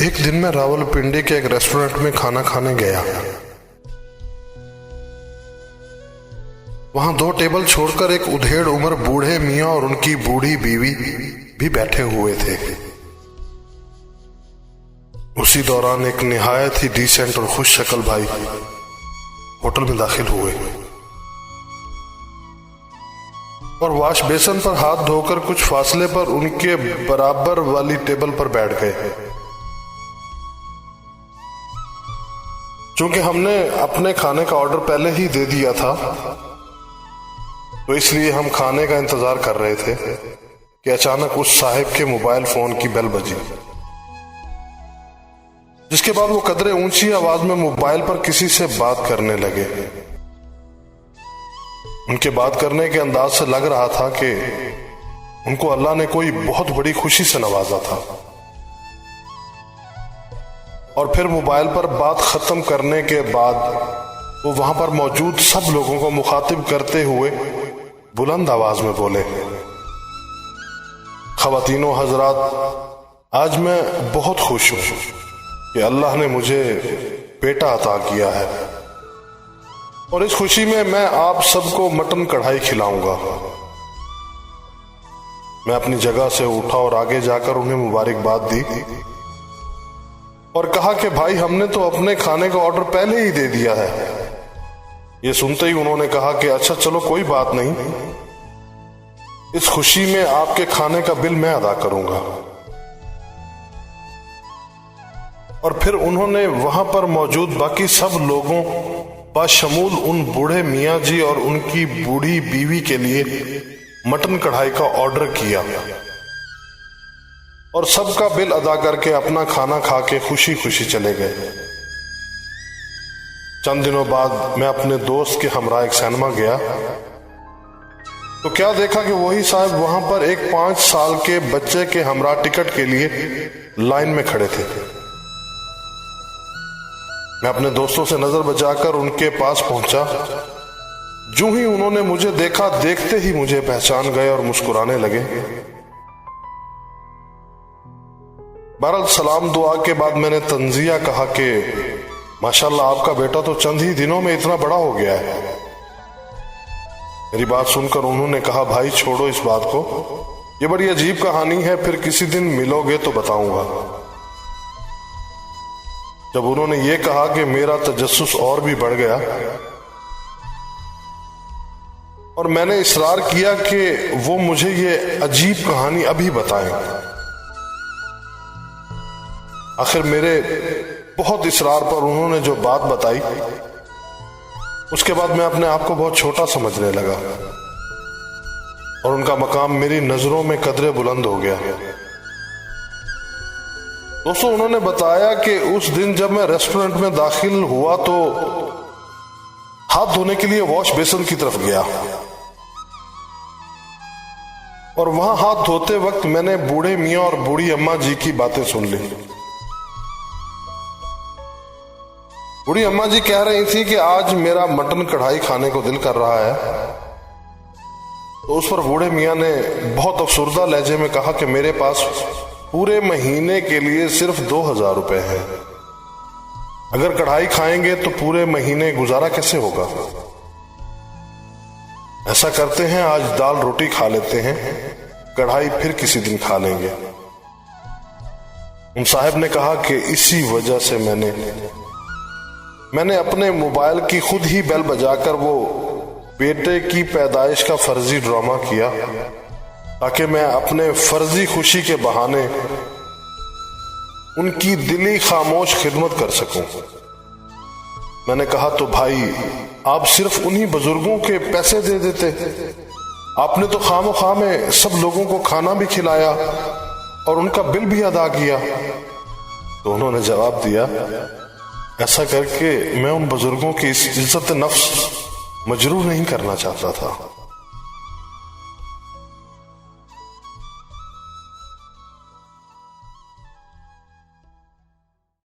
एक दिन मैं रावलपिंडी के एक रेस्टोरेंट में खाना खाने गया। वहां 2 टेबल छोड़कर एक उधेड़ उम्र बूढ़े मियां और उनकी बूढ़ी बीवी भी बैठे हुए थे। उसी दौरान एक निहायत ही डिसेंट और खुश शक्ल भाई होटल में दाखिल हुए और वॉश बेसन पर हाथ धोकर कुछ फासले पर उनके बराबर वाली टेबल पर बैठ गए। चूंकि हमने अपने खाने का ऑर्डर पहले ही दे दिया था, तो इसलिए हम खाने का इंतजार कर रहे थे कि अचानक उस साहिब के मोबाइल फोन की बेल बजी, जिसके बाद वो कदरे ऊंची आवाज में मोबाइल पर किसी से बात करने लगे। उनके बात करने के अंदाज से लग रहा था कि उनको अल्लाह ने कोई बहुत बड़ी खुशी से नवाजा था। और फिर मोबाइल पर बात खत्म करने के बाद वो वहां पर मौजूद सब लोगों को मुखातिब करते हुए बुलंद आवाज में बोले, ख़वातीनो हजरात, आज मैं बहुत खुश हूं कि अल्लाह ने मुझे बेटा अता किया है और इस खुशी में मैं आप सबको मटन कढ़ाई खिलाऊंगा। मैं अपनी जगह से उठा और आगे जाकर उन्हें मुबारकबाद दी और कहा कि भाई, हमने तो अपने खाने का ऑर्डर पहले ही दे दिया है। ये सुनते ही उन्होंने कहा कि अच्छा चलो कोई बात नहीं, इस खुशी में आपके खाने का बिल मैं अदा करूंगा। और फिर उन्होंने वहां पर मौजूद बाकी सब लोगों बाशमूल उन बूढ़े मियाँ जी और उनकी बूढ़ी बीवी के लिए मटन कढ़ाई का ऑर्डर किया और सबका बिल अदा करके अपना खाना खा के खुशी खुशी चले गए। चंद दिनों बाद मैं अपने दोस्त के हमरा एक सिनेमा गया तो क्या देखा कि वही साहब वहां पर एक 5 साल के बच्चे के हमरा टिकट के लिए लाइन में खड़े थे। मैं अपने दोस्तों से नजर बचाकर उनके पास पहुंचा। जो ही उन्होंने मुझे देखा, देखते ही मुझे पहचान गए और मुस्कुराने लगे। बहरहाल सलाम दुआ के बाद मैंने तंजिया कहा कि माशाल्लाह, आपका बेटा तो चंद ही दिनों में इतना बड़ा हो गया है। मेरी बात सुनकर उन्होंने कहा, भाई छोड़ो इस बात को, ये बड़ी अजीब कहानी है, फिर किसी दिन मिलोगे तो बताऊंगा। जब उन्होंने ये कहा कि मेरा तजस्सुस और भी बढ़ गया और मैंने इसरार किया कि वो मुझे ये अजीब कहानी अभी बताएं। आखिर मेरे बहुत इसरार पर उन्होंने जो बात बताई, उसके बाद मैं अपने आप को बहुत छोटा समझने लगा और उनका मकाम मेरी नजरों में कदरे बुलंद हो गया। दोस्तों, उन्होंने बताया कि उस दिन जब मैं रेस्टोरेंट में दाखिल हुआ तो हाथ धोने के लिए वॉश बेसिन की तरफ गया और वहां हाथ धोते वक्त मैंने बूढ़े मियाँ और बूढ़ी अम्मा जी की बातें सुन ली। बूढ़ी अम्मा जी कह रही थी कि आज मेरा मटन कढ़ाई खाने को दिल कर रहा है, तो उस पर बूढ़े मियाँ ने बहुत अफसुर्दा लहजे में कहा कि मेरे पास पूरे महीने के लिए सिर्फ 2000 रुपए हैं। अगर कढ़ाई खाएंगे तो पूरे महीने गुजारा कैसे होगा? ऐसा करते हैं, आज दाल रोटी खा लेते हैं, कढ़ाई फिर किसी दिन खा लेंगे। उन साहब ने कहा कि इसी वजह से मैंने अपने मोबाइल की खुद ही बेल बजाकर वो बेटे की पैदाइश का फर्जी ड्रामा किया ताकि मैं अपने फर्जी खुशी के बहाने उनकी दिली खामोश खिदमत कर सकूं। मैंने कहा, तो भाई आप सिर्फ उन्हीं बुजुर्गों के पैसे दे देते, आपने तो खामोखा में सब लोगों को खाना भी खिलाया और उनका बिल भी अदा किया। तो उन्होंने जवाब दिया, ऐसा करके मैं उन बुजुर्गों की इस इज्जत नफ्स मजरूह नहीं करना चाहता था।